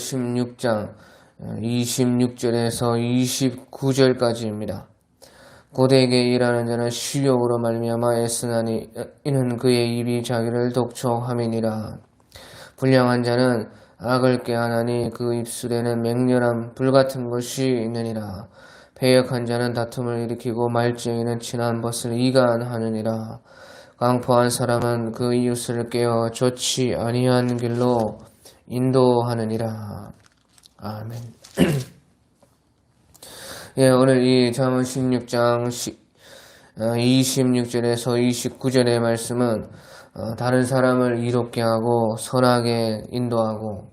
16장 26절에서 29절까지입니다. 고대에게 일하는 자는 식욕으로 말미암아 애쓰나니 이는 그의 입이 자기를 독촉함이니라. 불량한 자는 악을 꾀하나니 그 입술에는 맹렬한 불같은 것이 있느니라. 패역한 자는 다툼을 일으키고 말쟁이는 친한 벗을 이간하느니라. 강포한 사람은 그 이웃을 깨어 좋지 아니한 길로 인도하느니라. 아멘. 예, 오늘 이 잠언 16장 26절에서 29절의 말씀은 다른 사람을 이롭게 하고 선하게 인도하고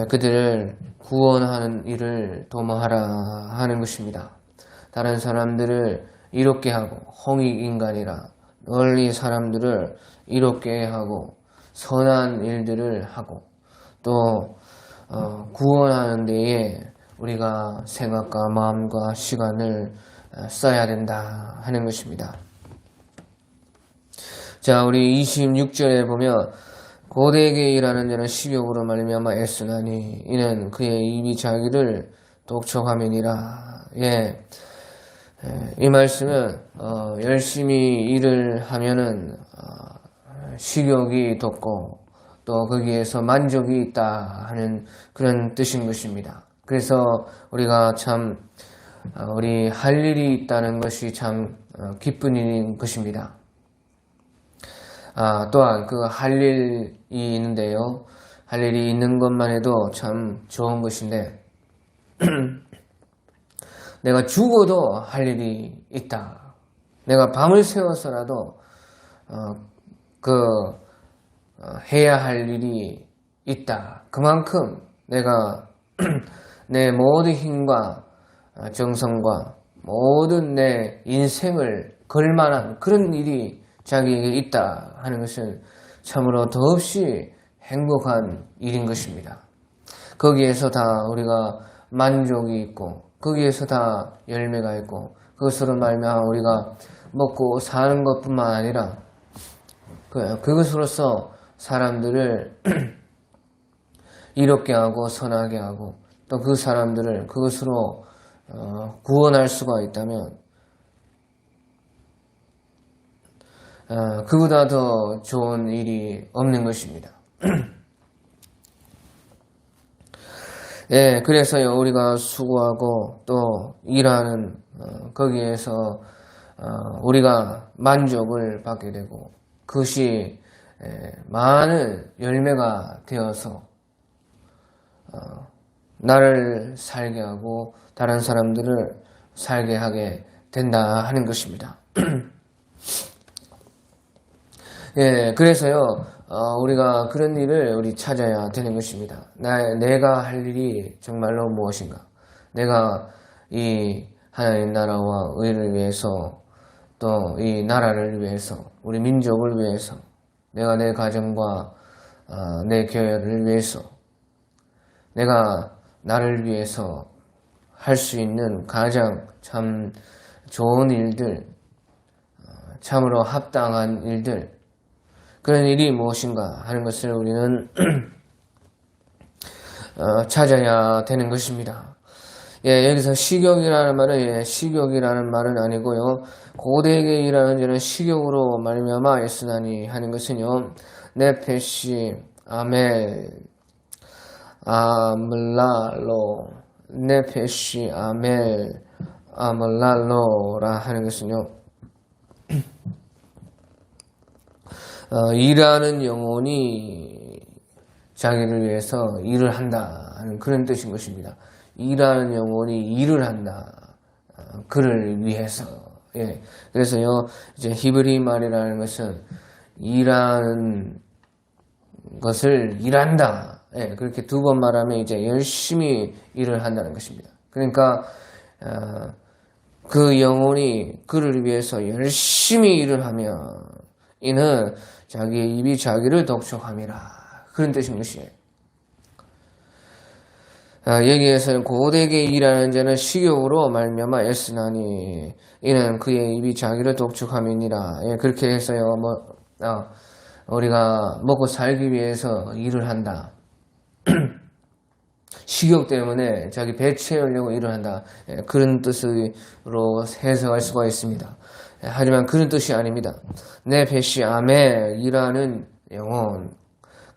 그들을 구원하는 일을 도모하라 하는 것입니다. 다른 사람들을 이롭게 하고 홍익인간이라 널리 사람들을 이롭게 하고 선한 일들을 하고 또 구원하는 데에 우리가 생각과 마음과 시간을 써야 된다 하는 것입니다. 자, 우리 26절에 보면 고대에게 일하는 자는 식욕으로 말미암아 애쓰나니 이는 그의 입이 자기를 독촉함이니라. 예, 이 말씀은 열심히 일을 하면은 식욕이 돋고 또 거기에서 만족이 있다 하는 그런 뜻인 것입니다. 그래서 우리가 참 우리 할 일이 있다는 것이 참 기쁜 일인 것입니다. 또한 그 할 일이 있는데요. 할 일이 있는 것만 해도 참 좋은 것인데 내가 죽어도 할 일이 있다. 내가 밤을 새워서라도 해야 할 일이 있다. 그만큼 내가 내 모든 힘과 정성과 모든 내 인생을 걸만한 그런 일이 자기에게 있다 하는 것은 참으로 더없이 행복한 일인 것입니다. 거기에서 다 우리가 만족이 있고 거기에서 다 열매가 있고 그것으로 말미암아 우리가 먹고 사는 것뿐만 아니라 그것으로서 사람들을 이롭게 하고 선하게 하고 또 그 사람들을 그것으로 구원할 수가 있다면 그보다 더 좋은 일이 없는 것입니다. 예, 그래서요 우리가 수고하고 또 일하는 거기에서 우리가 만족을 받게 되고 그것이 많은 열매가 되어서 나를 살게 하고 다른 사람들을 살게 하게 된다 하는 것입니다. 예, 그래서요 우리가 그런 일을 우리 찾아야 되는 것입니다. 내가 할 일이 정말로 무엇인가? 내가 이 하나님 나라와 의를 위해서 또 이 나라를 위해서 우리 민족을 위해서 내가 내 가정과 내 교회를 위해서 내가 나를 위해서 할 수 있는 가장 참 좋은 일들 참으로 합당한 일들 그런 일이 무엇인가 하는 것을 우리는 찾아야 되는 것입니다. 예, 여기서 식욕이라는 말은 식욕이라는 말은 아니고요. 고대에게 일하는 자는 식욕으로 말미암아 애쓰나니 하는 것은요. 네페시 아멜 아물랄로 네페시 아멜 아물랄로라 하는 것은요. 일하는 영혼이 자기를 위해서 일을 한다 하는 그런 뜻인 것입니다. 일하는 영혼이 일을 한다. 그를 위해서. 예. 그래서요, 이제 히브리 말이라는 것은 일하는 것을 일한다. 예. 그렇게 두 번 말하면 이제 열심히 일을 한다는 것입니다. 그러니까, 그 영혼이 그를 위해서 열심히 일을 하면 이는 자기의 입이 자기를 독촉함이라. 그런 뜻인 것이에요. 여기에서는 고대에게 일하는 자는 식욕으로 말미암아 애쓰나니 이는 그의 입이 자기를 독촉함이니라. 예, 그렇게 해서요. 우리가 먹고 살기 위해서 일을 한다. 식욕 때문에 자기 배 채우려고 일을 한다. 그런 뜻으로 해석할 수가 있습니다. 하지만 그런 뜻이 아닙니다. 네페시 아메, 일하는 영혼.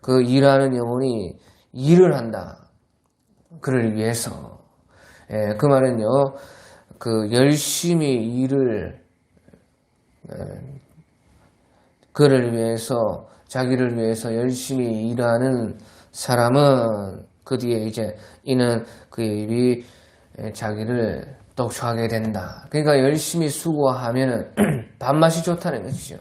그 일하는 영혼이 일을 한다. 그를 위해서. 그 말은요, 그 열심히 일을, 그를 위해서, 자기를 위해서 열심히 일하는 사람은 그 뒤에 이제 이는 그 입이 자기를 독촉하게 된다. 그러니까 열심히 수고하면은 밥맛이 좋다는 것이죠.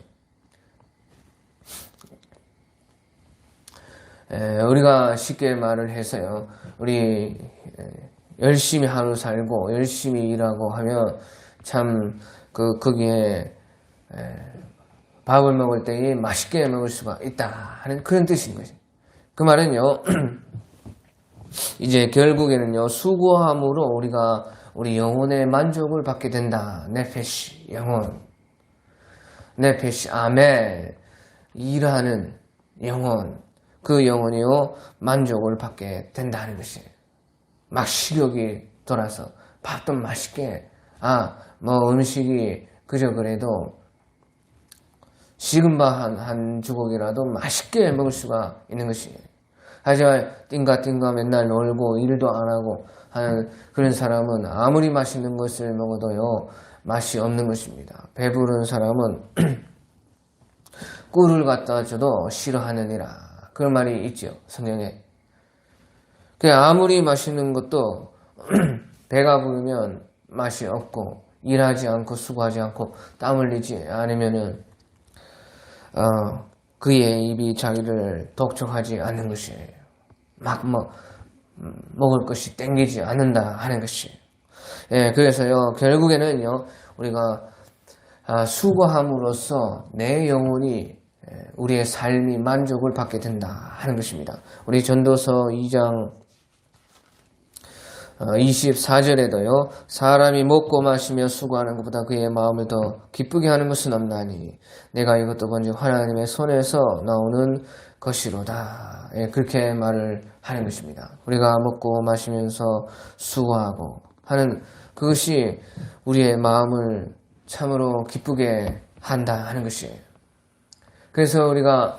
우리가 쉽게 말을 해서요. 우리 열심히 하루 살고 열심히 일하고 하면 참 거기에 밥을 먹을 때에 맛있게 먹을 수가 있다 하는 그런 뜻인 거죠. 그 말은요. 이제 결국에는요. 수고함으로 우리가 우리 영혼의 만족을 받게 된다. 네페시 영혼. 네페시 아멘. 일하는 영혼. 그 영혼이요. 만족을 받게 된다는 것이에요. 막 식욕이 돌아서 밥도 맛있게 뭐 음식이 그저 그래도 식은 밥 한 주걱이라도 맛있게 먹을 수가 있는 것이에요. 하지만 띵가띵가 맨날 놀고 일도 안 하고 하는 그런 사람은 아무리 맛있는 것을 먹어도요 맛이 없는 것입니다. 배부른 사람은 꿀을 갖다 줘도 싫어하느니라 그런 말이 있죠 성경에. 아무리 맛있는 것도 배가 부르면 맛이 없고 일하지 않고 수고하지 않고 땀 흘리지 않으면은 그의 입이 자기를 독촉하지 않는 것이에요. 막 먹을 것이 땡기지 않는다 하는 것이에요. 그래서요 결국에는요 우리가 수고함으로써 내 영혼이 우리의 삶이 만족을 받게 된다 하는 것입니다. 우리 전도서 2장 24절에도요. 사람이 먹고 마시며 수고하는 것보다 그의 마음을 더 기쁘게 하는 것은 없나니 내가 이것도 본즉 하나님의 손에서 나오는 것이로다. 그렇게 말을 하는 것입니다. 우리가 먹고 마시면서 수고하고 하는 그것이 우리의 마음을 참으로 기쁘게 한다 하는 것이에요. 그래서 우리가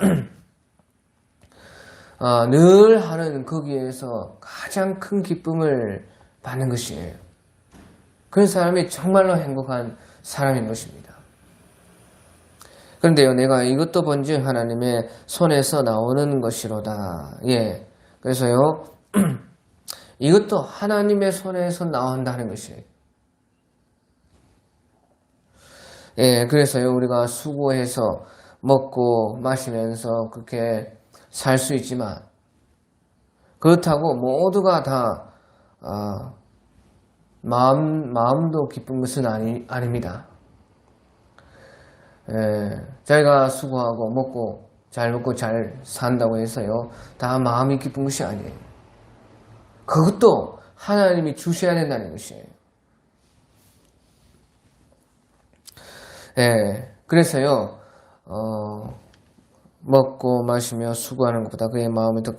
늘 하는 거기에서 가장 큰 기쁨을 받는 것이에요. 그런 사람이 정말로 행복한 사람인 것입니다. 그런데요, 내가 이것도 본즉 하나님의 손에서 나오는 것이로다. 그래서요, 이것도 하나님의 손에서 나온다는 것이에요. 그래서요, 우리가 수고해서 먹고 마시면서 그렇게 살 수 있지만 그렇다고 모두가 다 마음도 기쁜 것은 아닙니다. 자기가 수고하고 잘 먹고 잘 산다고 해서요 다 마음이 기쁜 것이 아니에요. 그것도 하나님이 주셔야 된다는 것이에요. 그래서요 먹고 마시며 수고하는 것보다 그의 마음을 더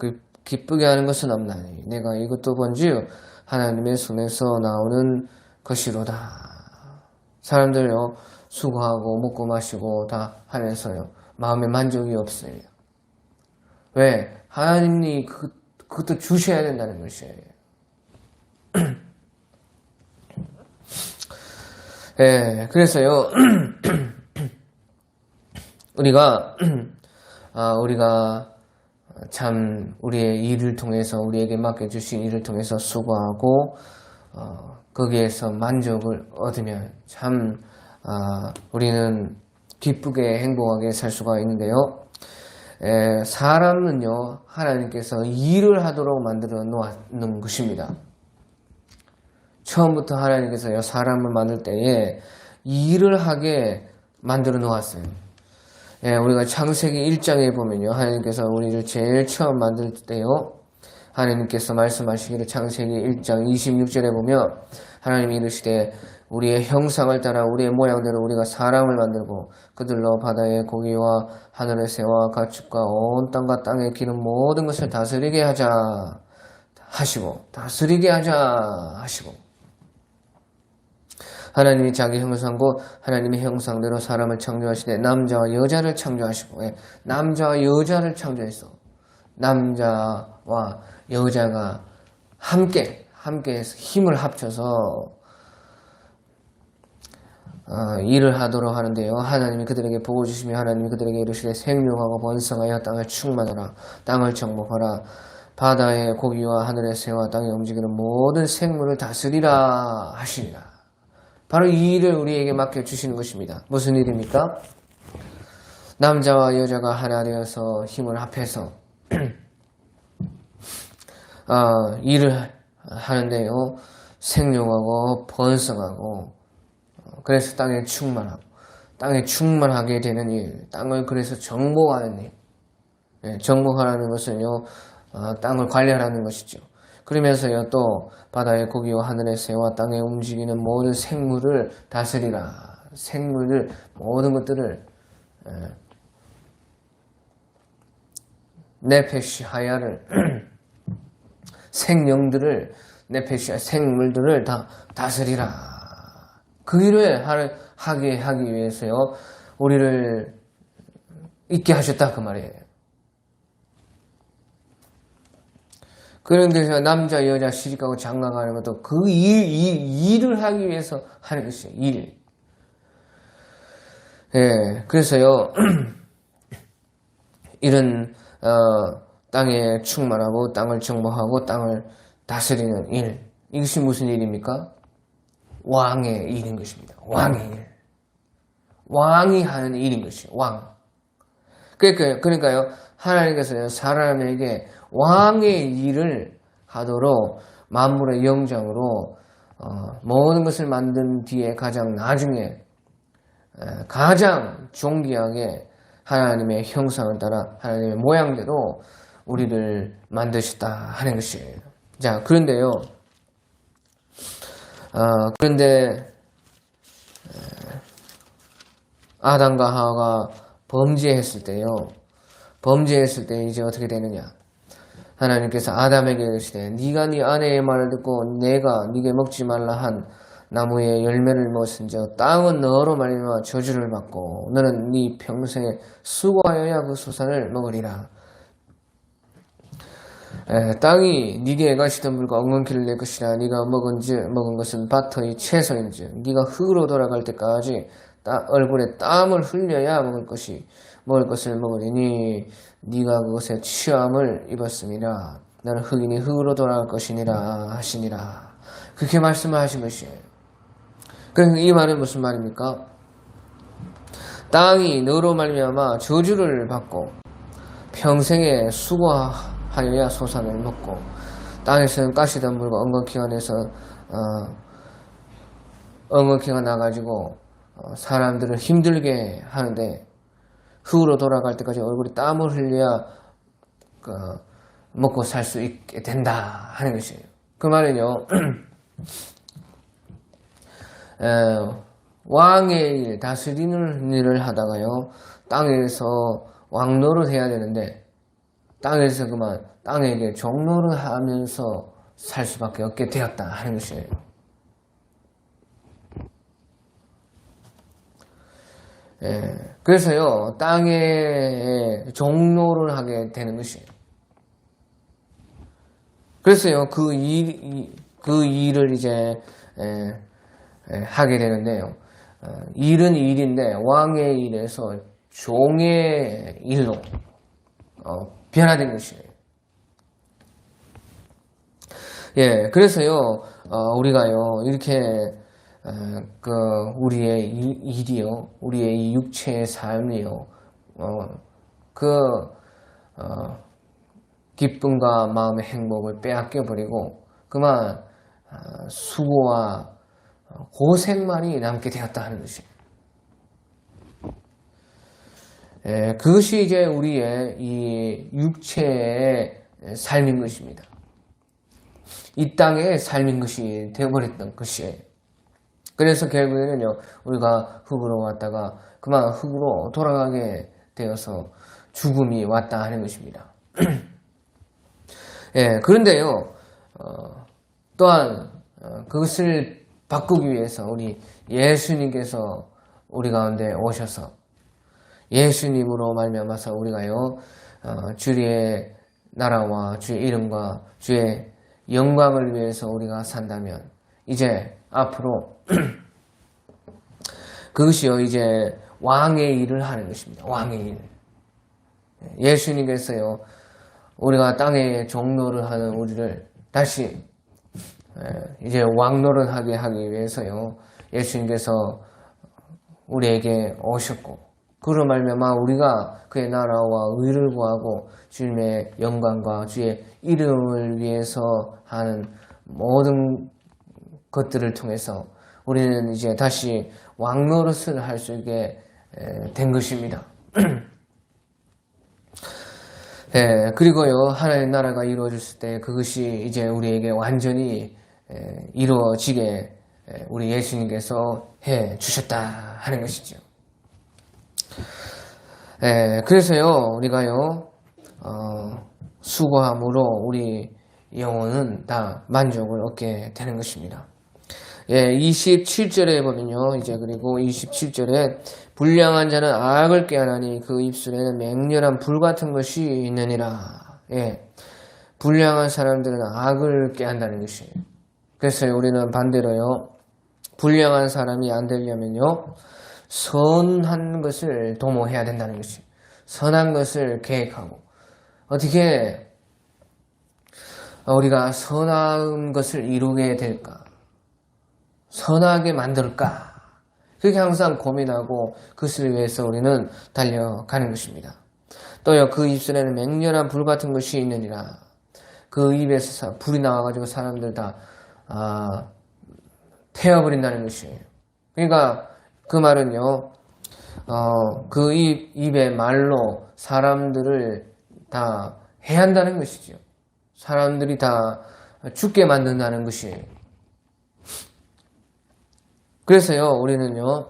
기쁘게 하는 것은 없나니 내가 이것도 본즉 하나님의 손에서 나오는 것이로다. 사람들요 수고하고 먹고 마시고 다 하면서요 마음에 만족이 없어요. 왜? 하나님이 그것도 주셔야 된다는 것이에요. 그래서요 우리가 참 우리의 일을 통해서 우리에게 맡겨주신 일을 통해서 수고하고 거기에서 만족을 얻으면 참 우리는 기쁘게 행복하게 살 수가 있는데요. 사람은요 하나님께서 일을 하도록 만들어 놓는 것입니다. 처음부터 하나님께서요 사람을 만들 때에 일을 하게 만들어 놓았어요. 우리가 창세기 1장에 보면요 하나님께서 우리를 제일 처음 만들 때요 하나님께서 말씀하시기를 창세기 1장 26절에 보면 하나님이 이르시되 우리의 형상을 따라 우리의 모양대로 우리가 사람을 만들고 그들로 바다의 고기와 하늘의 새와 가축과 온 땅과 땅에 기는 모든 것을 다스리게 하자 하시고 다스리게 하자 하시고 하나님이 자기 형상고 하나님의 형상대로 사람을 창조하시되 남자와 여자를 창조하시고 남자와 여자를 창조했어. 남자와 여자가 함께해서 힘을 합쳐서 일을 하도록 하는데요. 하나님이 그들에게 복을 주시며 하나님이 그들에게 이르시되 생육하고 번성하여 땅을 충만하라. 땅을 정복하라. 바다의 고기와 하늘의 새와 땅에 움직이는 모든 생물을 다스리라 하시니라. 바로 이 일을 우리에게 맡겨주시는 것입니다. 무슨 일입니까? 남자와 여자가 하나 되어서 힘을 합해서 일을 하는데요. 생육하고 번성하고 그래서 땅에 충만하게 되는 일, 땅을 그래서 정복하는 일. 정복하라는 것은요, 땅을 관리하라는 것이죠. 그러면서요, 또 바다의 고기와 하늘의 새와 땅에 움직이는 모든 생물을 다스리라. 생물들, 모든 것들을 네페시 하야를 생명들을 네페시 생물들을 다 다스리라. 그 일을 하게 하기 위해서요, 우리를 있게 하셨다 그 말이에요. 그런데 남자, 여자 시집가고 장가가는 것도 그 일을 하기 위해서 하는 것이에요. 일. 그래서요, 이런 땅에 충만하고 땅을 정복하고 땅을 다스리는 일. 이것이 무슨 일입니까? 왕의 일인 것입니다. 왕의 일. 왕이 하는 일인 것이에요. 왕. 그러니까요, 하나님께서는 사람에게 왕의 일을 하도록 만물의 영장으로 모든 것을 만든 뒤에 가장 나중에 가장 존귀하게 하나님의 형상을 따라 하나님의 모양대로 우리를 만드셨다 하는 것이에요. 자, 그런데요. 그런데 아담과 하와가 범죄했을 때요. 범죄했을 때 이제 어떻게 되느냐? 하나님께서 아담에게 이르시되 네가 네 아내의 말을 듣고 내가 네게 먹지 말라 한 나무의 열매를 먹었은즉 땅은 너로 말미암아 저주를 받고 너는 네 평생에 수고하여야 그 소산을 먹으리라. 땅이 네게 가시던 물과 엉겅퀴를 낼 것이라. 네가 먹은 것은 밭의 채소인즉 네가 흙으로 돌아갈 때까지 얼굴에 땀을 흘려야 먹을 것을 먹으리니 네가 그것에 취함을 입었음이라. 나는 흙이니 흙으로 돌아갈 것이니라 하시니라. 그렇게 말씀하신 것이에요. 그래서 이 말은 무슨 말입니까? 땅이 너로 말미암아 저주를 받고 평생에 수고하여야 소산을 먹고 땅에서는 가시던 물과 엉겅퀴가 내서 엉겅퀴가 나가지고 사람들을 힘들게 하는데 흙으로 돌아갈 때까지 얼굴에 땀을 흘려야 먹고 살 수 있게 된다 하는 것이에요. 그 말은요, 왕의 일, 다스리는 일을 하다가요, 땅에서 왕노릇 해야 되는데, 땅에서 그만 땅에게 종노릇 하면서 살 수밖에 없게 되었다 하는 것이에요. 그래서요, 땅에 종노를 하게 되는 것이에요. 그래서요, 그 일을 이제, 하게 되는데요. 일은 일인데, 왕의 일에서 종의 일로, 변화된 것이에요. 그래서요, 우리가요, 이렇게, 우리의 일이요, 우리의 이 육체의 삶이요, 기쁨과 마음의 행복을 빼앗겨버리고, 그만, 수고와 고생만이 남게 되었다 하는 것이에요. 그것이 이제 우리의 이 육체의 삶인 것입니다. 이 땅의 삶인 것이 되어버렸던 것이에요. 그래서 결국에는요, 우리가 흙으로 왔다가 그만 흙으로 돌아가게 되어서 죽음이 왔다 하는 것입니다. 그런데요, 또한 그것을 바꾸기 위해서 우리 예수님께서 우리 가운데 오셔서 예수님으로 말미암아서 우리가요 주의 나라와 주의 이름과 주의 영광을 위해서 우리가 산다면 이제 앞으로 그것이요 이제 왕의 일을 하는 것입니다. 왕의 일. 예수님께서요 우리가 땅에 종노를 하는 우리를 다시 이제 왕노릇하게 하기 위해서요 예수님께서 우리에게 오셨고 그로 말미암아 우리가 그의 나라와 의를 구하고 주님의 영광과 주의 이름을 위해서 하는 모든 것들을 통해서 우리는 이제 다시 왕노릇을 할 수 있게 된 것입니다. 그리고요 하나님 나라가 이루어졌을 때 그것이 이제 우리에게 완전히 이루어지게 우리 예수님께서 해 주셨다 하는 것이죠. 그래서요 우리가요 수고함으로 우리 영혼은 다 만족을 얻게 되는 것입니다. 27절에 보면요 이제 그리고 27절에 불량한 자는 악을 꾀하나니 그 입술에는 맹렬한 불 같은 것이 있느니라. 불량한 사람들은 악을 꾀한다는 것이에요. 그래서 우리는 반대로요 불량한 사람이 안 되려면요 선한 것을 도모해야 된다는 것이에요. 선한 것을 계획하고 어떻게 우리가 선한 것을 이루게 될까? 선하게 만들까? 그렇게 항상 고민하고 그것을 위해서 우리는 달려가는 것입니다. 또요 그 입술에는 맹렬한 불 같은 것이 있느니라. 그 입에서 불이 나와가지고 사람들 다 태워버린다는 것이에요. 그러니까 그 말은요 그 입의 말로 사람들을 다 해한다는 것이죠. 사람들이 다 죽게 만든다는 것이에요. 그래서요 우리는요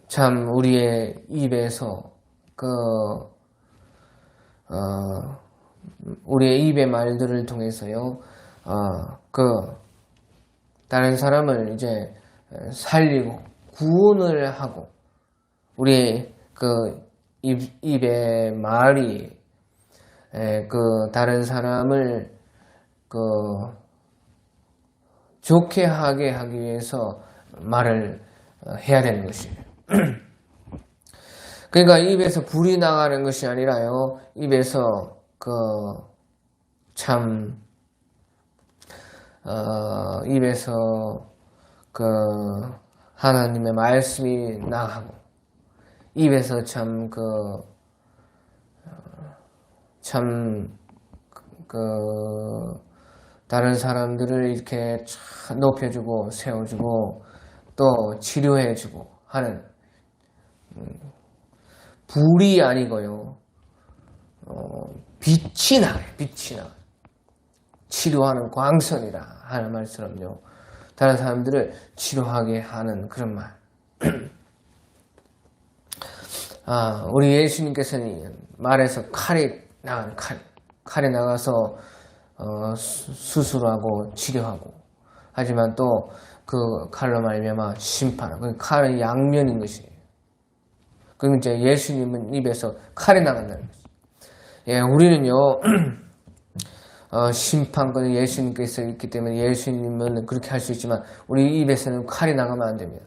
참 우리의 입에서 우리의 입의 말들을 통해서요 다른 사람을 이제 살리고 구원을 하고 우리의 입의 말이 다른 사람을 좋게 하게 하기 위해서 말을 해야 되는 것이에요. 그러니까 입에서 불이 나가는 것이 아니라요 입에서 입에서 하나님의 말씀이 나가고 입에서 다른 사람들을 이렇게 높여주고 세워주고 또 치료해주고 하는 불이 아니고요 빛이 나요. 빛이 나. 치료하는 광선이라 하는 말처럼요 다른 사람들을 치료하게 하는 그런 말. 우리 예수님께서는 말에서 칼이 나가서 수술하고 치료하고 하지만 또 그 칼로 말미암아 심판하고 그 칼은 양면인 것이에요. 그럼 이제 예수님은 입에서 칼이 나간다는 것이에요. 우리는요 심판권은 예수님께서 있기 때문에 예수님은 그렇게 할 수 있지만 우리 입에서는 칼이 나가면 안 됩니다.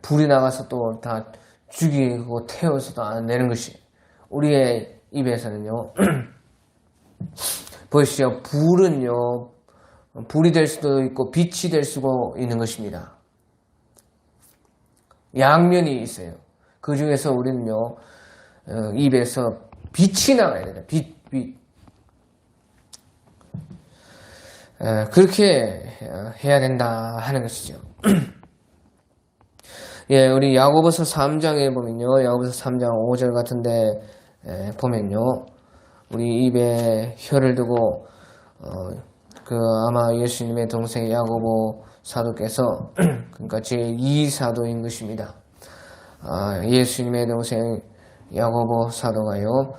불이 나가서 또 다 죽이고 태워서도 안 내는 것이 우리의 입에서는요 보시죠. 불은요 불이 될 수도 있고 빛이 될 수도 있는 것입니다. 양면이 있어요. 그 중에서 우리는요 입에서 빛이 나가야 돼요. 빛. 그렇게 해야 된다 하는 것이죠. 우리 야고보서 3장에 보면요 야고보서 3장 5절 같은데 보면요 우리 입에 혀를 두고 아마 예수님의 동생 야고보 사도께서 그러니까 제2 사도인 것입니다. 예수님의 동생 야고보 사도가요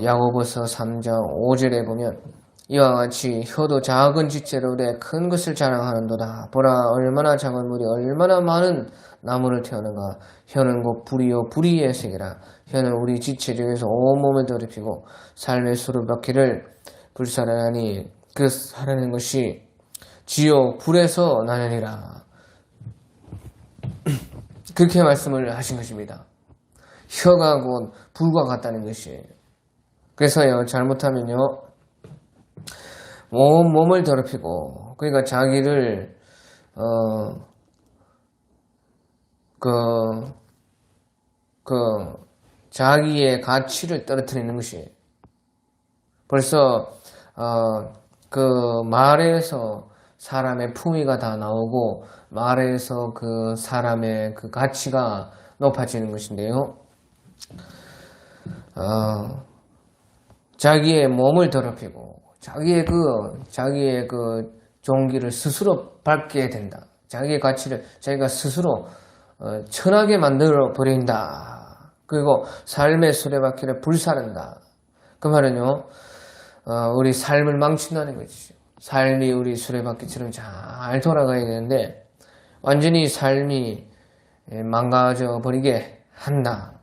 야고보서 3장 5절에 보면 이와 같이 혀도 작은 지체로 돼 큰 것을 자랑하는도다. 보라 얼마나 작은 물이 얼마나 많은 나무를 태우는가. 혀는 곧 불이요 불의의 세계라. 혀는 우리 지체 중에서 온몸을 더럽히고 삶의 수르바퀴를 불살하니 그 살아낸 것이 지옥 불에서 나느니라. 그렇게 말씀을 하신 것입니다. 혀가 곧 불과 같다는 것이에요. 그래서요, 잘못하면요, 온 몸을 더럽히고, 그러니까 자기를, 자기의 가치를 떨어뜨리는 것이에요. 벌써, 그 말에서 사람의 품위가 다 나오고, 말에서 그 사람의 그 가치가 높아지는 것인데요. 자기의 몸을 더럽히고, 자기의 그 종기를 스스로 밟게 된다. 자기의 가치를 자기가 스스로 천하게 만들어 버린다. 그리고 삶의 수레바퀴를 불사른다. 그 말은요, 우리 삶을 망친다는 것이죠. 삶이 우리 수레바퀴처럼 잘 돌아가야 되는데 완전히 삶이 망가져 버리게 한다.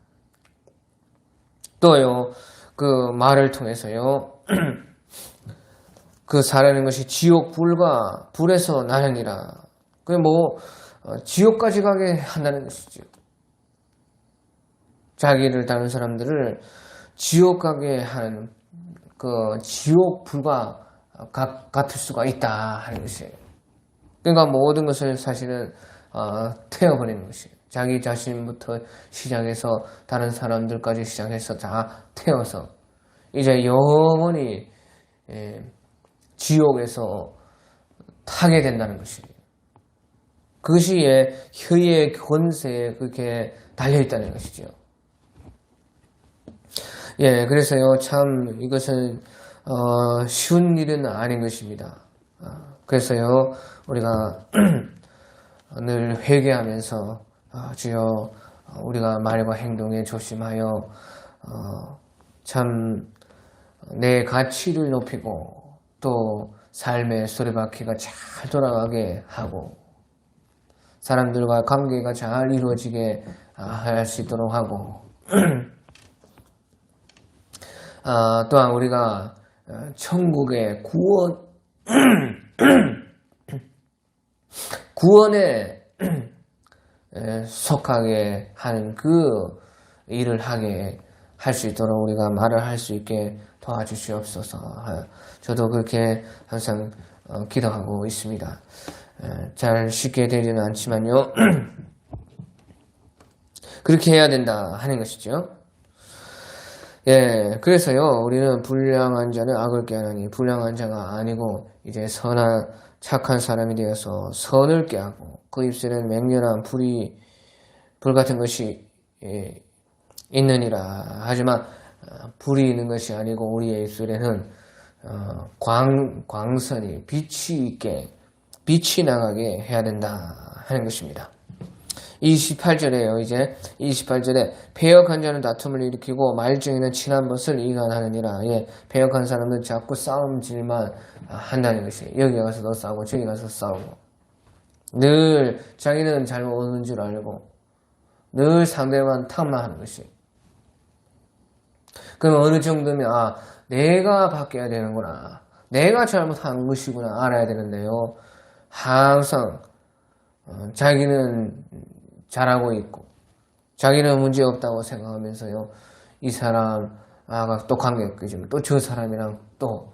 또요, 그 말을 통해서요, 그 살아는 것이 지옥 불과 불에서 나느니라. 그게 지옥까지 가게 한다는 것이죠. 자기를 다른 사람들을 지옥 가게 하는 그 지옥 불과 같을 수가 있다 하는 것이에요. 그러니까 모든 것을 사실은 태워버리는 것이에요. 자기 자신부터 시작해서 다른 사람들까지 시작해서 다 태워서 이제 영원히 지옥에서 타게 된다는 것이에요. 그것이 혀의 권세에 그렇게 달려있다는 것이죠. 그래서요, 참 이것은 쉬운 일은 아닌 것입니다. 그래서요, 우리가 늘 회개하면서 주여 우리가 말과 행동에 조심하여 참 내 가치를 높이고 또 삶의 수레바퀴가 잘 돌아가게 하고 사람들과 관계가 잘 이루어지게 할 수 있도록 하고 또한 우리가 천국의 구원에 속하게 하는 그 일을 하게 할 수 있도록 우리가 말을 할 수 있게 도와주시옵소서. 저도 그렇게 항상 기도하고 있습니다. 잘 쉽게 되지는 않지만요. 그렇게 해야 된다 하는 것이죠. 그래서요, 우리는 불량한 자는 악을 깨하니 불량한 자가 아니고 이제 선한 착한 사람이 되어서 선을 깨하고 그 입술에는 맹렬한 불 같은 것이 있느니라. 하지만 불이 있는 것이 아니고 우리의 입술에는 광선이 빛이 나가게 해야 된다 하는 것입니다. 28절에요. 이제 28절에 패역한 자는 다툼을 일으키고 말중에는 친한 것을 이간하느니라. 패역한 사람은 자꾸 싸움질만 한다는 것이에요. 여기 가서도 싸우고 저기 가서 싸우고 늘 자기는 잘못 오는 줄 알고 늘 상대방 탓만 하는 것이에요. 그럼 어느 정도면 내가 바뀌어야 되는구나. 내가 잘못한 것이구나 알아야 되는데요. 항상 자기는 잘하고 있고 자기는 문제없다고 생각하면서요. 이 사람 또 관계 끄지면 또 저 사람이랑 또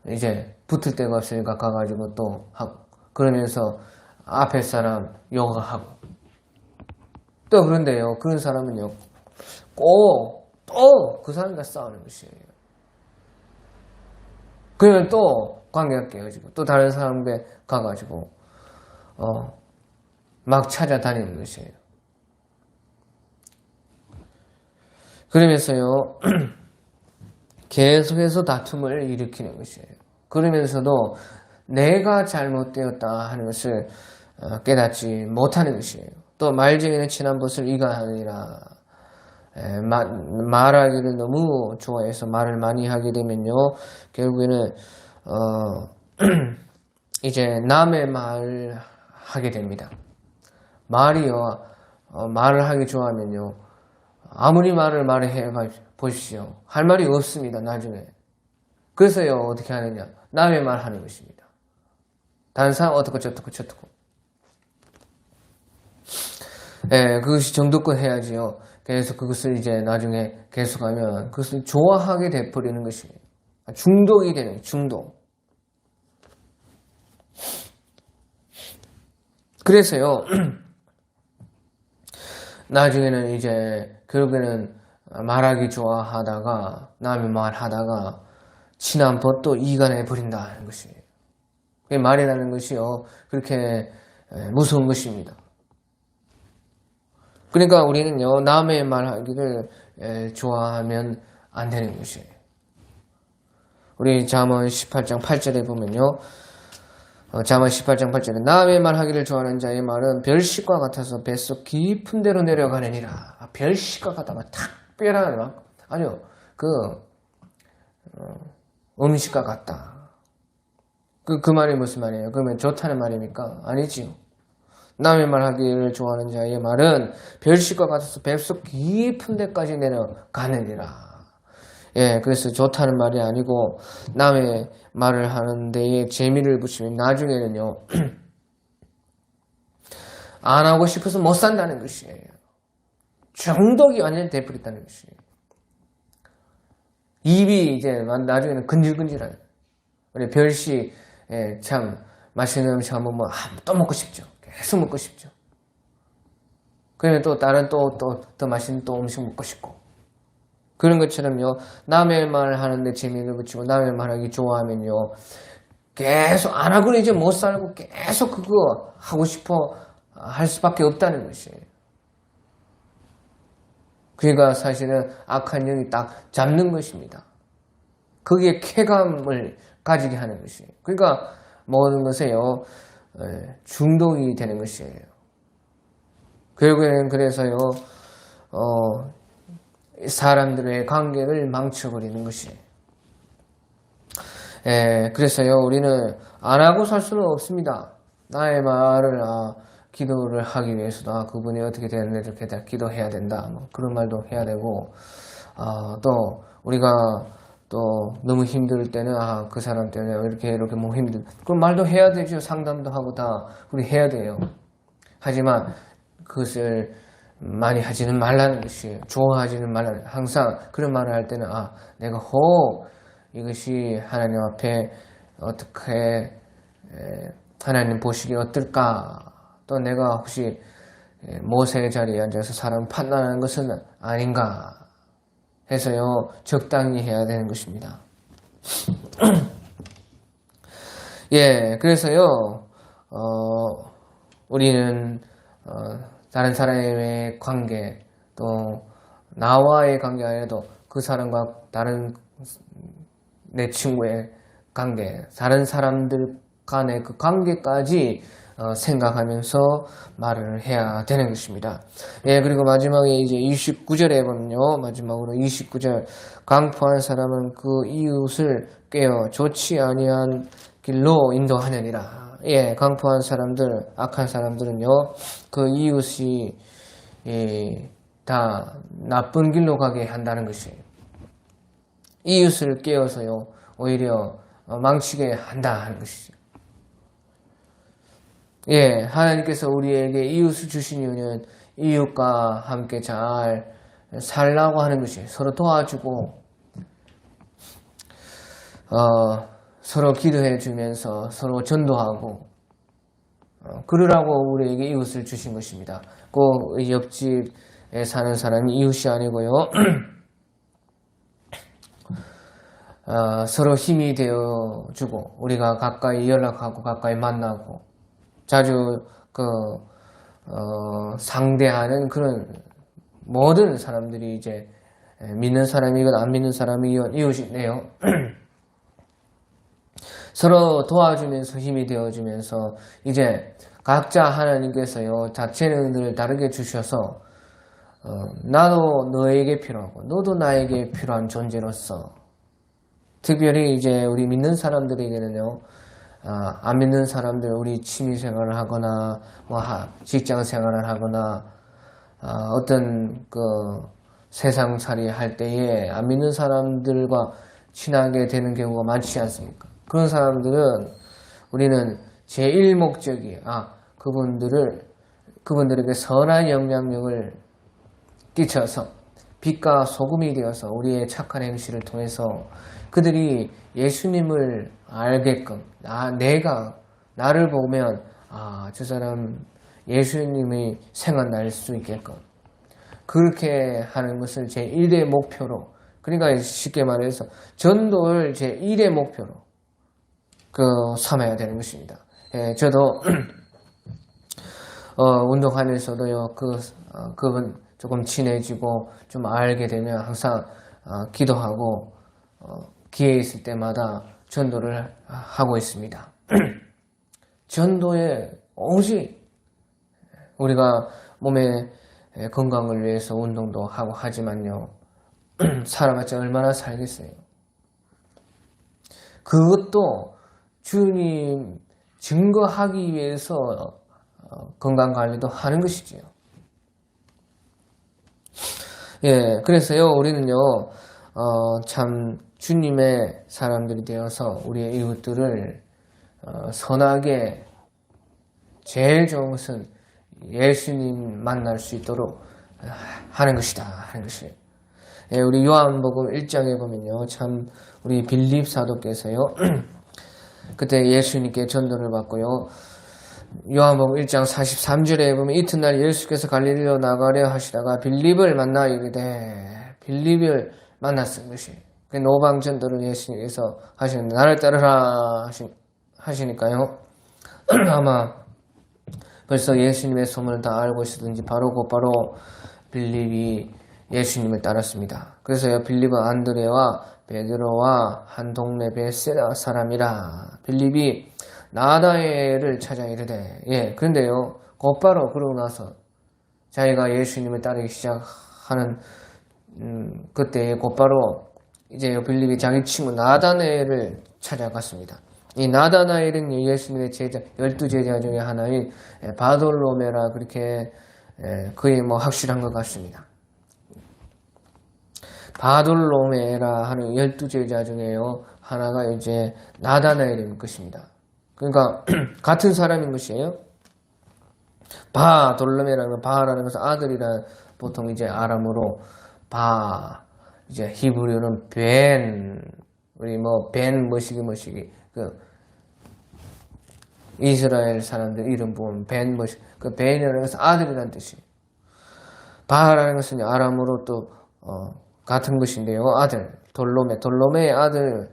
이제 붙을 데가 없으니까 가가지고 또 하고 그러면서 앞에 사람 욕하고 또 그런데요. 그런 사람은요. 꼭 또 그 사람과 싸우는 것이에요. 그러면 또 관계가 깨어지고 또 다른 사람께 가가지고 막 찾아다니는 것이에요. 그러면서요. 계속해서 다툼을 일으키는 것이에요. 그러면서도 내가 잘못되었다 하는 것을 깨닫지 못하는 것이에요. 또 말쟁이는 친한 것을 이간하느니라. 말하기를 너무 좋아해서 말을 많이 하게 되면요, 결국에는 이제 남의 말을 하게 됩니다. 말이요, 말을 하기 좋아하면요, 아무리 말을 해 보십시오. 할 말이 없습니다, 나중에. 그래서요, 어떻게 하느냐. 남의 말 하는 것입니다. 다른 사람 어떻고 저떻고. 그것이 정도껏 해야지요. 그래서 그것을 이제 나중에 계속하면 그것을 좋아하게 돼버리는 것이에요. 중독이 되는, 중독. 그래서요, 나중에는 이제, 결국에는 말하기 좋아하다가, 남의 말하다가, 친한 벗도 이간해 버린다는 것이에요. 말이라는 것이요, 그렇게 무서운 것입니다. 그러니까 우리는요, 남의 말하기를 좋아하면 안 되는 것이에요. 우리 잠언 18장 8절에 보면요, 잠언 18장 8절에 남의 말하기를 좋아하는 자의 말은 별식과 같아서 뱃속 깊은 데로 내려가느니라. 별식과 같다. 특별한 아니요, 음식과 같다. 그 말이 무슨 말이에요? 그러면 좋다는 말입니까? 아니지요. 남의 말하기를 좋아하는 자의 말은 별식과 같아서 뱃속 깊은 데까지 내려가느니라. 그래서 좋다는 말이 아니고 남의 말을 하는 데에 재미를 붙이면 나중에는요, 안 하고 싶어서 못 산다는 것이에요. 중독이 완전히 돼버렸다는 것이에요. 입이 이제 나중에는 근질근질하요. 우리 별식, 참 맛있는 음식 한번 또 먹고 싶죠. 계속 먹고 싶죠. 그러면 또 다른 더 맛있는 또 음식 먹고 싶고. 그런 것처럼요, 남의 말 하는데 재미를 붙이고 남의 말하기 좋아하면요, 계속 안 하고는 이제 못 살고 계속 그거 하고 싶어 할 수밖에 없다는 것이에요. 그러니까 사실은 악한 영이 딱 잡는 것입니다. 거기에 쾌감을 가지게 하는 것이에요. 그러니까 모든 것에요, 중독이 되는 것이에요. 결국에는 그래서요, 사람들의 관계를 망쳐버리는 것이에요. 그래서요, 우리는 안 하고 살 수는 없습니다. 나의 말을, 기도를 하기 위해서도, 그분이 어떻게 되는데 이렇게 기도해야 된다. 그런 말도 해야 되고, 또, 우리가 또 너무 힘들 때는, 그 사람 때문에 이렇게 그런 말도 해야 되죠. 상담도 하고 다, 우리 해야 돼요. 하지만, 그것을 많이 하지는 말라는 것이에요. 좋아하지는 말라는, 항상 그런 말을 할 때는, 내가 이것이 하나님 앞에 어떻게, 하나님 보시기에 어떨까? 또 내가 혹시 모세의 자리에 앉아서 사람을 판단하는 것은 아닌가 해서요, 적당히 해야 되는 것입니다. 그래서요, 우리는 다른 사람의 관계, 또 나와의 관계 아니라도 그 사람과 다른 내 친구의 관계, 다른 사람들 간의 그 관계까지 생각하면서 말을 해야 되는 것입니다. 그리고 마지막에 이제 29절에 보면요, 마지막으로 29절, 강포한 사람은 그 이웃을 꾀어 좋지 아니한 길로 인도하느니라. 강포한 사람들, 악한 사람들은요, 그 이웃이 다 나쁜 길로 가게 한다는 것이에요. 이웃을 깨어서요, 오히려 망치게 한다는 것이죠. 하나님께서 우리에게 이웃을 주신 이유는 이웃과 함께 잘 살라고 하는 것이에요. 서로 도와주고, 서로 기도해 주면서 서로 전도하고, 그러라고 우리에게 이웃을 주신 것입니다. 꼭 옆집에 사는 사람이 이웃이 아니고요. 서로 힘이 되어주고, 우리가 가까이 연락하고 가까이 만나고, 자주 상대하는 그런 모든 사람들이 이제 믿는 사람이건 안 믿는 사람이건 이웃이네요. 서로 도와주면서 힘이 되어주면서 이제 각자 하나님께서요, 자체는 늘 다르게 주셔서 나도 너에게 필요하고 너도 나에게 필요한 존재로서 특별히 이제 우리 믿는 사람들에게는요, 안 믿는 사람들, 우리 취미 생활을 하거나 뭐 직장 생활을 하거나 어떤 그 세상살이 할 때에 안 믿는 사람들과 친하게 되는 경우가 많지 않습니까? 그런 사람들은 우리는 제1 목적이 그분들에게 선한 영향력을 끼쳐서 빛과 소금이 되어서 우리의 착한 행실을 통해서 그들이 예수님을 알게끔 내가 나를 보면 저 사람 예수님이 생각날 수 있게끔 그렇게 하는 것을 제1의 목표로, 그러니까 쉽게 말해서 전도를 제1의 목표로 삼아야 되는 것입니다. 예, 저도 운동하면서도요, 그분 조금 친해지고 좀 알게 되면 항상 기도하고 기회 있을 때마다 전도를 하고 있습니다. 전도에 오직 우리가 몸의 건강을 위해서 운동도 하고 하지만요, 살아봤자 얼마나 살겠어요. 그것도 주님 증거하기 위해서 건강관리도 하는 것이지요. 예, 그래서요, 우리는요, 참, 주님의 사람들이 되어서 우리의 이웃들을, 선하게, 제일 좋은 것은 예수님 만날 수 있도록 하는 것이다, 하는 것이. 예, 우리 요한복음 1장에 보면요, 참, 우리 빌립 사도께서요, 그때 예수님께 전도를 받고요, 요한복음 1장 43절에 보면 이튿날 예수께서 갈릴리로 나가려 하시다가 빌립을 만나 이르되 빌립을 만났은 것이 그 노방 전도를 예수님께서 하시는데 나를 따르라 하시니까요. 아마 벌써 예수님의 소문을 다 알고 있었든지 곧바로 빌립이 예수님을 따랐습니다. 그래서요, 빌립은 안드레와 베드로와 한 동네 베세다 사람이라 빌립이 나다나엘을 찾아 이르되, 예, 그런데요, 곧바로 그러고 나서 자기가 예수님을 따르기 시작하는 그때 곧바로 이제 빌립이 자기 친구 나다나엘을 찾아갔습니다. 이 나다나엘은 예수님의 제자, 12제자 중에 하나인 바돌로메라 그렇게 거의 뭐 확실한 것 같습니다. 바돌로메라 하는 12제자 중에요, 하나가 이제 나다나엘인 것입니다. 그러니까 같은 사람인 것이에요. 바돌로메라는 바라는 것은 아들이라 보통 이제 아람어로 이제 히브리어는 우리 뭐 머시기 이스라엘 사람들 이름 보면 벤이라는 것은 아들이라는 뜻이에요. 바라는 것은 아람어로 또 같은 것인데요, 아들 돌로메의 아들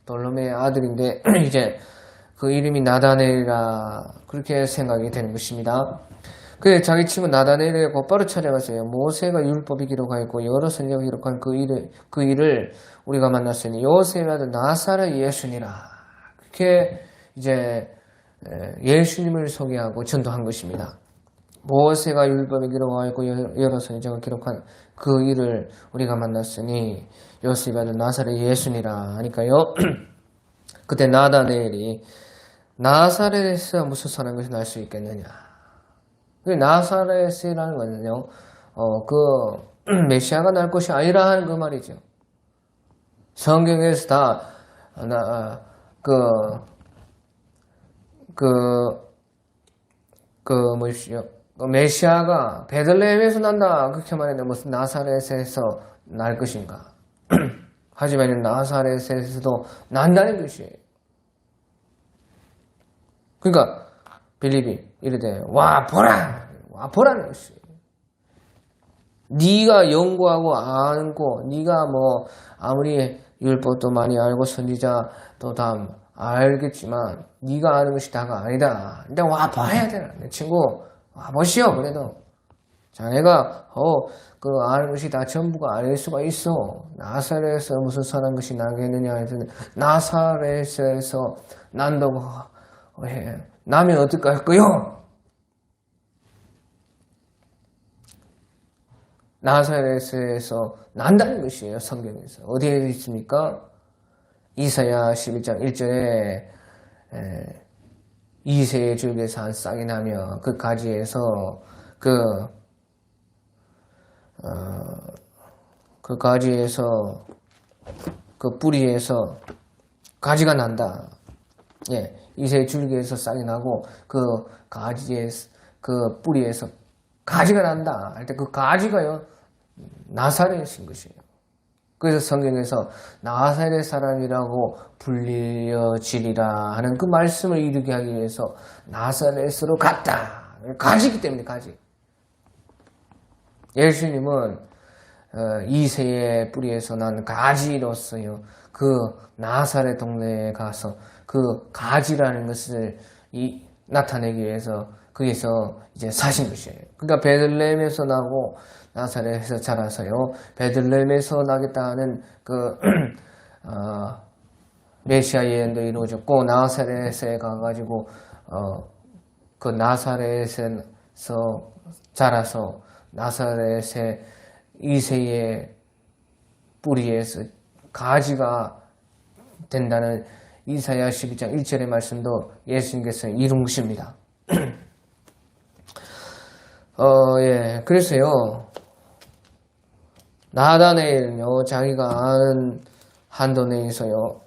돌로메의 아들인데 이제 그 이름이 나다나엘이라 그렇게 생각이 되는 것입니다. 그래 자기 친구 나다나엘에게 곧바로 찾아갔어요. 모세가 율법이 기록하였고 여러 선지자가 기록한 그 일을 우리가 만났으니 요셉의 아들 나사렛 예수니라. 그렇게 이제 예수님을 소개하고 전도한 것입니다. 모세가 율법에 기록하였고 여러 선지자가 기록한 그 일을 우리가 만났으니 요셉의 아들 나사렛 예수니라 하니까요. 그때 나다나엘이 나사렛에서 무슨 사는 것이 날 수 있겠느냐. 나사렛이라는 것은요, 메시아가 날 것이 아니라 하는 그 말이죠. 성경에서 다, 메시아가 베들레헴에서 난다. 그렇게 말했는데 무슨 나사렛에서 날 것인가. 하지만 나사렛에서도 난다는 것이에요. 그러니까 빌립이 이르되 와 보라는 것이에요. 네가 연구하고 알고 네가 뭐 아무리 율법도 많이 알고 선지자도 다 알겠지만 네가 아는 것이 다가 아니다. 근데 와 봐야 되나. 내 친구 와 보시오. 그래도 자네가 아는 것이 다 전부가 아닐 수가 있어. 나사렛에서 무슨 선한 것이 나겠느냐 했더니 나사렛에서 난다고 해. 나면 어떨까 할까요? 나사렛에서 난다는 것이에요. 성경에서. 어디에 있습니까? 이사야 11장 1절에 이새의 줄기에서 한 싹이 나며 그 가지에서 그 가지에서 그 뿌리에서 가지가 난다. 예, 이새의 줄기에서 싹이 나고 그 가지에서 그 뿌리에서 가지가 난다. 할 때 그 가지가요 나사렛인 것이에요. 그래서 성경에서 나사렛 사람이라고 불려지리라 하는 그 말씀을 이루게 하기 위해서 나사렛으로 갔다. 가지기 때문에 가지. 예수님은 이새의 뿌리에서 난 가지로서요. 그 나사렛 동네에 가서 그 가지라는 것을 나타내기 위해서 거기서 이제 사신 것이에요. 그러니까 베들레헴에서 나고 나사렛에서 자라서요. 베들레헴에서 나겠다는 그 메시아 예언도 이루어졌고 나사렛에 가가지고 그 나사렛에서 자라서 나사렛의 이새의 뿌리에서 가지가 된다는 이사야 12장 1절의 말씀도 예수님께서 이룬 것입니다. 예, 그래서요, 나다나엘은요, 자기가 아는 한도 내에서요,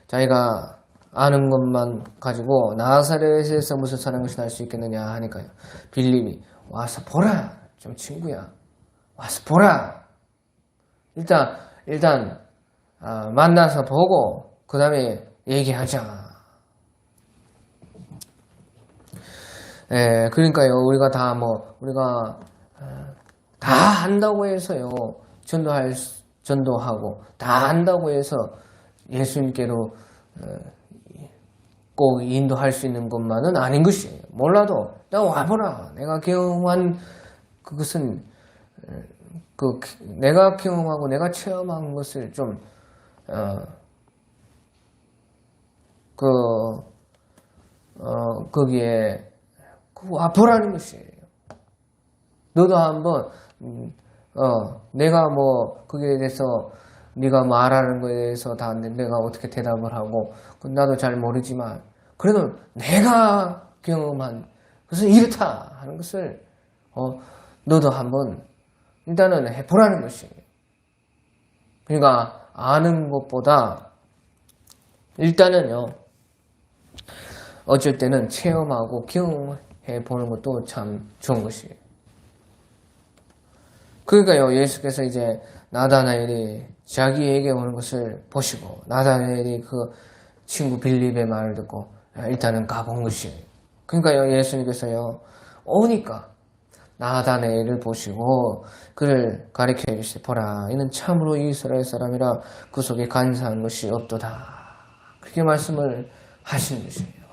자기가 아는 것만 가지고 나사렛에서 무슨 사는 것이 날 수 있겠느냐 하니까요, 빌립이 와서 보라, 좀 친구야, 와서 보라. 일단 만나서 보고 그 다음에 얘기하자. 예, 그러니까요, 우리가 다 한다고 해서요, 전도하고, 다 한다고 해서 예수님께로 꼭 인도할 수 있는 것만은 아닌 것이에요. 몰라도, 나 와보라. 내가 경험한 그것은, 내가 경험하고 내가 체험한 것을 좀, 거기에, 와보라는 것이에요. 너도 한번 내가 거기에 대해서 네가 말하는 거에 대해서 다 내가 어떻게 대답을 하고 나도 잘 모르지만 그래도 내가 경험한 것은 이렇다 하는 것을 너도 한번 일단은 해보라는 것이에요. 그러니까 아는 것보다 일단은요 어쩔 때는 체험하고 경험해보는 것도 참 좋은 것이에요. 그러니까요, 예수께서 이제 나다나엘이 자기에게 오는 것을 보시고, 나다나엘이 그 친구 빌립의 말을 듣고, 일단은 가본 것이에요. 그러니까요, 예수님께서요, 오니까 나다나엘을 보시고, 그를 가리켜 주시되, 보라, 이는 참으로 이스라엘 사람이라 그 속에 간사한 것이 없도다. 그렇게 말씀을 하시는 것이에요.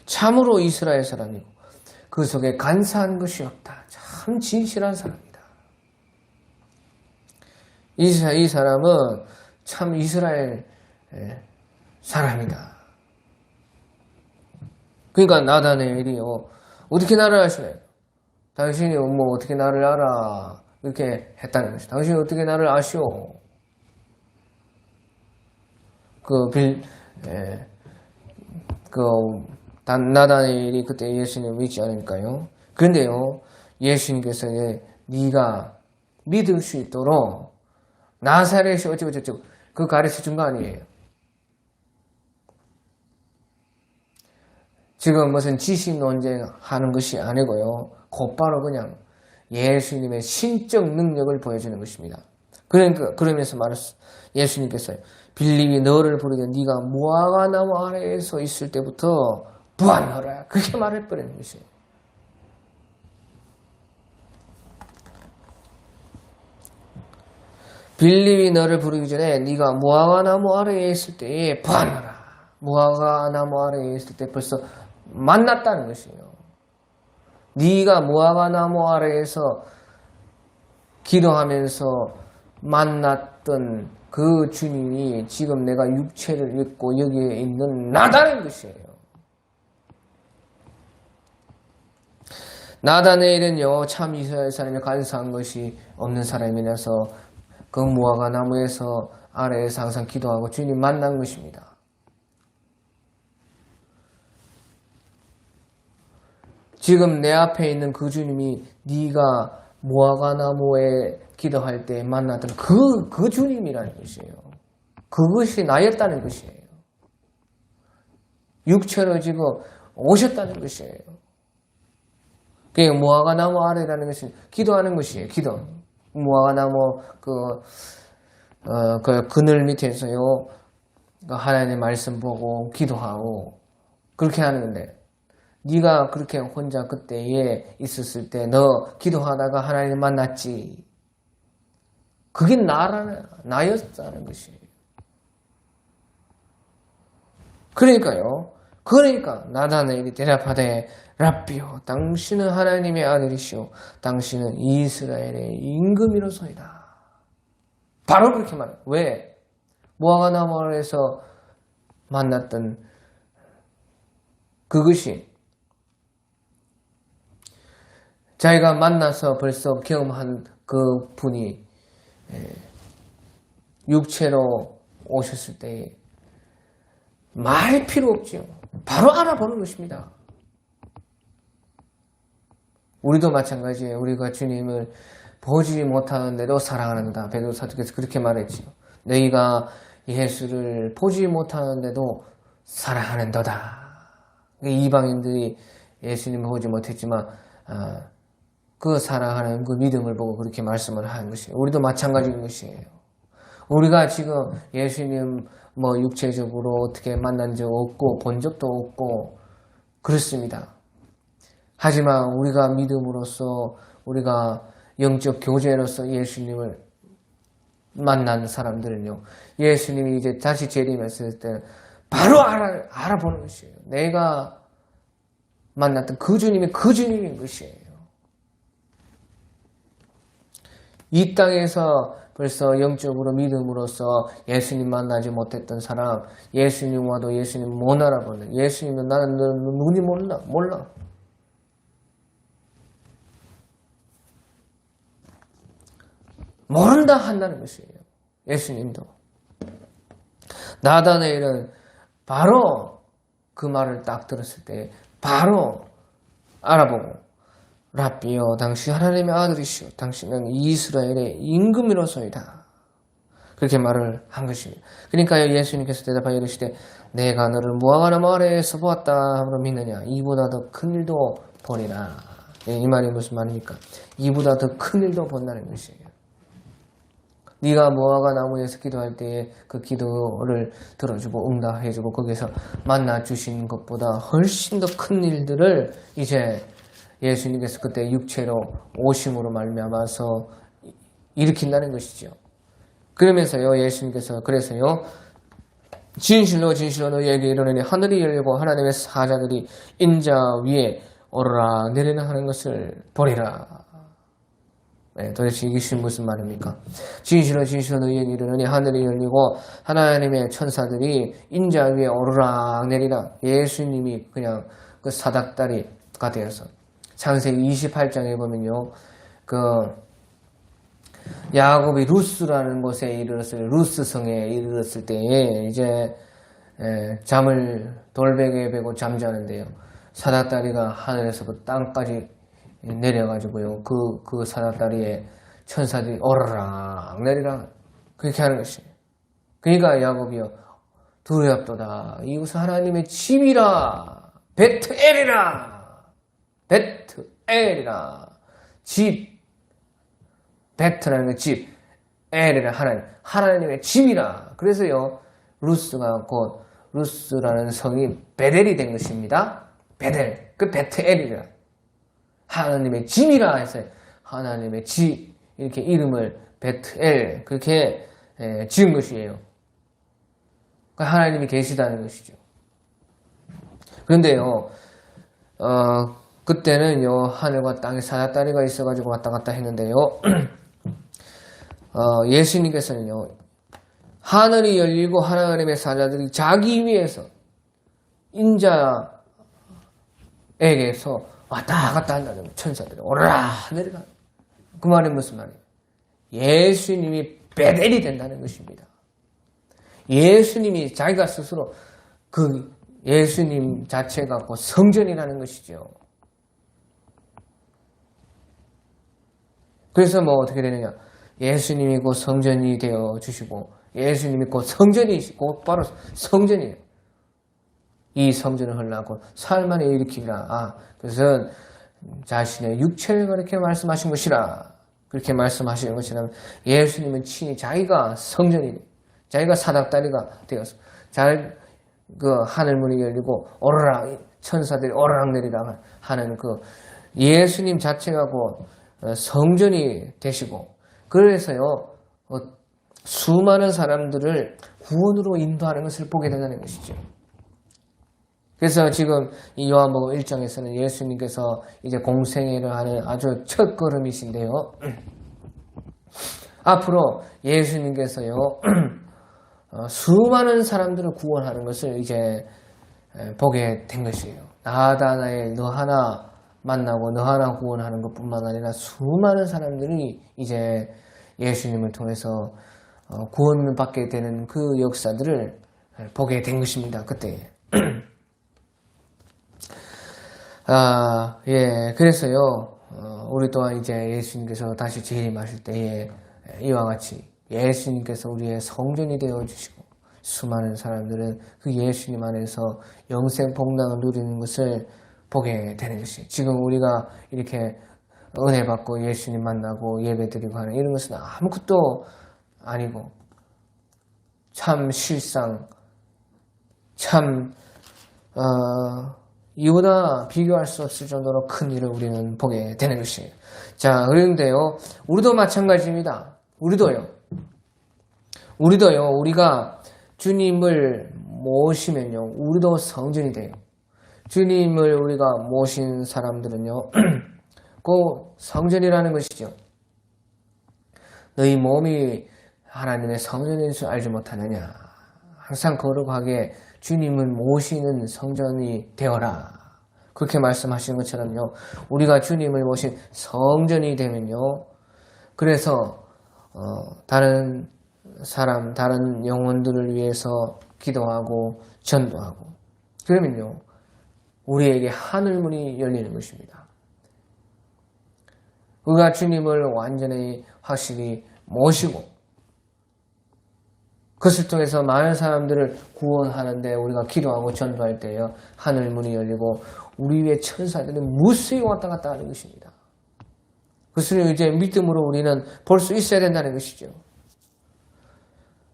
참으로 이스라엘 사람이고, 그 속에 간사한 것이 없다. 참 진실한 사람이다. 이 사람은 참 이스라엘 사람이다. 그러니까 나다나엘이요, 어떻게 나를 아시나요? 당신이 어떻게 나를 알아? 이렇게 했다는 것이. 당신이 어떻게 나를 아시오? 나다나엘이 그때 예수님을 믿지 않으니까요. 그런데요, 예수님께서 네가 믿을 수 있도록 나사렛이 어쩌고저쩌고 그 가르쳐 준 거 아니에요. 지금 무슨 지식 논쟁하는 것이 아니고요. 곧바로 그냥 예수님의 신적 능력을 보여주는 것입니다. 그러면서 말했어. 예수님께서 빌립이 너를 부르되 네가 무화과 나무 아래에 서 있을 때부터 부활하라. 그렇게 말해버리는 것이에요. 빌립이 너를 부르기 전에 네가 무화과 나무 아래에 있을 때에 부활하라. 무화과 나무 아래에 있을 때 벌써 만났다는 것이에요. 네가 무화과 나무 아래에서 기도하면서 만났던 그 주님이 지금 내가 육체를 입고 여기에 있는 나다는 것이에요. 나다네엘은요, 참 이스라엘 사람이 간사한 것이 없는 사람이라서 그 무화과 나무에서 아래에서 항상 기도하고 주님 만난 것입니다. 지금 내 앞에 있는 그 주님이 네가 무화과 나무에 기도할 때 만났던 그 주님이라는 것이에요. 그것이 나였다는 것이에요. 육체로 지금 오셨다는 것이에요. 그게 무화과 나무 아래라는 것은 기도하는 것이에요. 기도. 무화과 나무 그 그늘 밑에서요, 하나님의 말씀 보고 기도하고 그렇게 하는데, 네가 그렇게 혼자 그때에 있었을 때 너 기도하다가 하나님을 만났지. 그게 나였다는 것이에요. 그러니까 나다나엘이 대답하되 랍비요, 당신은 하나님의 아들이시오, 당신은 이스라엘의 임금이로소이다. 바로 그렇게 말해요. 왜? 무화과 나무 아래에서 만났던 그것이 자기가 만나서 벌써 경험한 그 분이 육체로 오셨을 때 말 필요 없지요. 바로 알아보는 것입니다. 우리도 마찬가지예요. 우리가 주님을 보지 못하는데도 사랑하는다. 베드로 사도께서 그렇게 말했지요. 너희가 예수를 보지 못하는데도 사랑하는도다. 이방인들이 예수님을 보지 못했지만 그 사랑하는 그 믿음을 보고 그렇게 말씀을 하는 것이에요. 우리도 마찬가지인 것이에요. 우리가 지금 예수님 육체적으로 어떻게 만난 적 없고 본 적도 없고 그렇습니다. 하지만 우리가 믿음으로써, 우리가 영적 교제로서 예수님을 만난 사람들은요, 예수님이 이제 다시 재림했을 때 바로 알아보는 것이에요. 내가 만났던 그 주님이 그 주님인 것이에요. 이 땅에서 벌써 영적으로 믿음으로써 예수님 만나지 못했던 사람, 예수님 와도 예수님 못 알아보는, 예수님은 나는 눈이 몰라. 모른다 한다는 것이에요. 예수님도. 나다나엘은 바로 그 말을 딱 들었을 때 바로 알아보고, 랍비여, 당신 하나님의 아들이시오, 당신은 이스라엘의 임금이로소이다. 그렇게 말을 한 것입니다. 그러니까 예수님께서 대답하여 이르시되 내가 너를 무화과 나무 아래에서 보았다 하므로 믿느냐. 이보다 더 큰 일도 보리라. 이 말이 무슨 말입니까? 이보다 더 큰 일도 본다는 것이에요. 네가 무화과 나무에서 기도할 때에 그 기도를 들어주고 응답해주고 거기서 만나주신 것보다 훨씬 더 큰 일들을 이제 예수님께서 그때 육체로 오심으로 말미암아서 일으킨다는 것이죠. 그러면서요, 예수님께서 그래서요, 진실로 너희에게 이르노니 하늘이 열리고 하나님의 사자들이 인자 위에 오르라 내리라 하는 것을 보리라. 네, 도대체 이것이 무슨 말입니까? 진실로 너희에게 이르노니 하늘이 열리고 하나님의 천사들이 인자 위에 오르락 내리라. 예수님이 그냥 그 사닥다리가 되어서 창세기 28장에 보면요, 야곱이 루스라는 곳에 이르렀을, 루스 성에 이르렀을 때에 이제 잠을 돌베개에 베고 잠자는데요, 사닥다리가 하늘에서 그 땅까지 내려가지고요, 그 사닥다리에 천사들이 오르락 내리락 그렇게 하는 것이에요. 그러니까 야곱이요, 두렵도다, 이곳은 하나님의 집이라, 베트엘이라. 집, 베트라는 그 집, 엘이라 하나님의 집이라. 그래서요, 루스가 곧 루스라는 성이 베델이 된 것입니다. 베델, 그 베트엘이라, 하나님의 집이라 해서 하나님의 집, 이렇게 이름을 베트엘 그렇게 지은 것이에요. 그러니까 하나님이 계시다는 것이죠. 그런데요, 그때는요, 하늘과 땅에 사닥다리가 있어가지고 왔다 갔다 했는데요, 예수님께서는요, 하늘이 열리고 하나님의 사자들이 자기 위에서 인자에게서 왔다 갔다 한다는 거예요. 천사들이 오르라 내려가. 그 말이 무슨 말이에요? 예수님이 베델이 된다는 것입니다. 예수님이 자기가 스스로 그 예수님 자체가 곧 성전이라는 것이죠. 그래서 뭐 어떻게 되느냐? 예수님이 곧 성전이 되어 주시고 예수님이 곧 성전이 곧 바로 성전이에요. 이 성전을 헐라고 살만에 일으키라. 그래서 자신의 육체를 그렇게 말씀하신 것이라. 그렇게 말씀하시는 것처럼 예수님은 친히 자기가 성전이 자기가 사닥다리가 되어서 그 하늘문이 열리고 오르락 천사들이 오르락내리락 하는 그 예수님 자체가 곧 성전이 되시고 그래서요 수많은 사람들을 구원으로 인도하는 것을 보게 된다는 것이죠. 그래서 지금 이 요한복음 1장에서는 예수님께서 이제 공생애를 하는 아주 첫 걸음이신데요. 앞으로 예수님께서요 수많은 사람들을 구원하는 것을 이제 보게 된 것이에요. 나다나엘 너 하나 만나고 너 하나 구원하는 것뿐만 아니라 수많은 사람들이 이제 예수님을 통해서 구원받게 되는 그 역사들을 보게 된 것입니다. 그때. 그래서요, 우리 또한 이제 예수님께서 다시 재림하실 때에 이와 같이 예수님께서 우리의 성전이 되어주시고 수많은 사람들은 그 예수님 안에서 영생 복락을 누리는 것을 보게 되는 것이 지금 우리가 이렇게 은혜 받고 예수님 만나고 예배 드리고 하는 이런 것은 아무것도 아니고 참 실상 참 이보다 비교할 수 없을 정도로 큰 일을 우리는 보게 되는 것이에요. 자, 그런데요 우리도 마찬가지입니다. 우리도요 우리가 주님을 모시면요 우리도 성전이 돼요. 주님을 우리가 모신 사람들은요 그 성전이라는 것이죠. 너희 몸이 하나님의 성전인 줄 알지 못하느냐. 항상 거룩하게 주님을 모시는 성전이 되어라. 그렇게 말씀하시는 것처럼요 우리가 주님을 모신 성전이 되면요 그래서 다른 사람 다른 영혼들을 위해서 기도하고 전도하고 그러면요 우리에게 하늘문이 열리는 것입니다. 우리가 주님을 완전히 확실히 모시고 그것을 통해서 많은 사람들을 구원하는데 우리가 기도하고 전도할 때요 하늘문이 열리고 우리 위에 천사들이 무수히 왔다 갔다 하는 것입니다. 그것을 이제 믿음으로 우리는 볼 수 있어야 된다는 것이죠.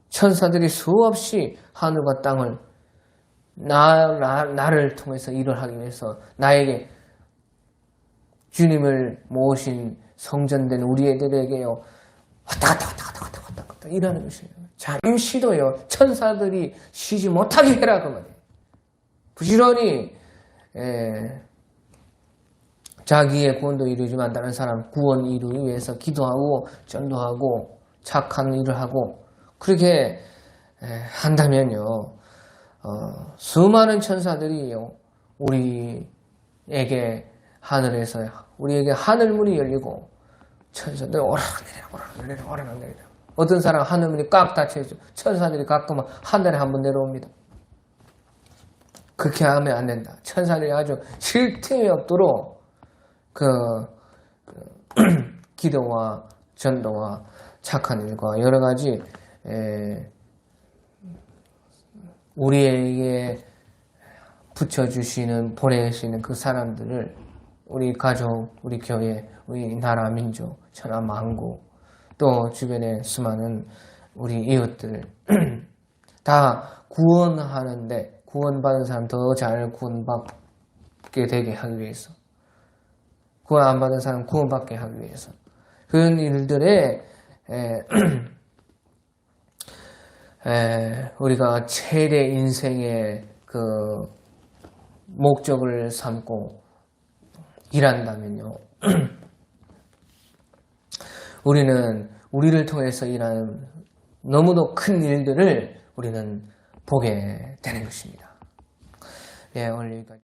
천사들이 수없이 하늘과 땅을 나를 통해서 일을 하기 위해서 나에게 주님을 모신 성전된 우리 애들에게요 왔다 갔다 일하는 것이에요. 잠시도요 천사들이 쉬지 못하게 해라 그 말이에요. 부지런히 자기의 구원도 이루지만 다른 사람 구원 이루기 위해서 기도하고 전도하고 착한 일을 하고 그렇게 한다면요 수많은 천사들이요 우리에게 하늘에서 우리에게 하늘문이 열리고 천사들이 오락내리라 어떤 사람 하늘문이 꽉 닫혀있죠. 천사들이 가끔은 한 달에 한 번 내려옵니다. 그렇게 하면 안 된다. 천사들이 아주 쉴 틈이 없도록 기도와 전도와 착한 일과 여러 가지 우리에게 붙여주시는 보내시는 그 사람들을 우리 가족, 우리 교회, 우리 나라, 민족, 천하 만국 또 주변의 수많은 우리 이웃들 다 구원하는데 구원받은 사람 더 잘 구원받게 되게 하기 위해서 구원 안 받은 사람 구원받게 하기 위해서 그런 일들에 우리가 최대 인생의 그 목적을 삼고 일한다면요 우리는 우리를 통해서 일하는 너무도 큰 일들을 우리는 보게 되는 것입니다. 오늘 여기까지.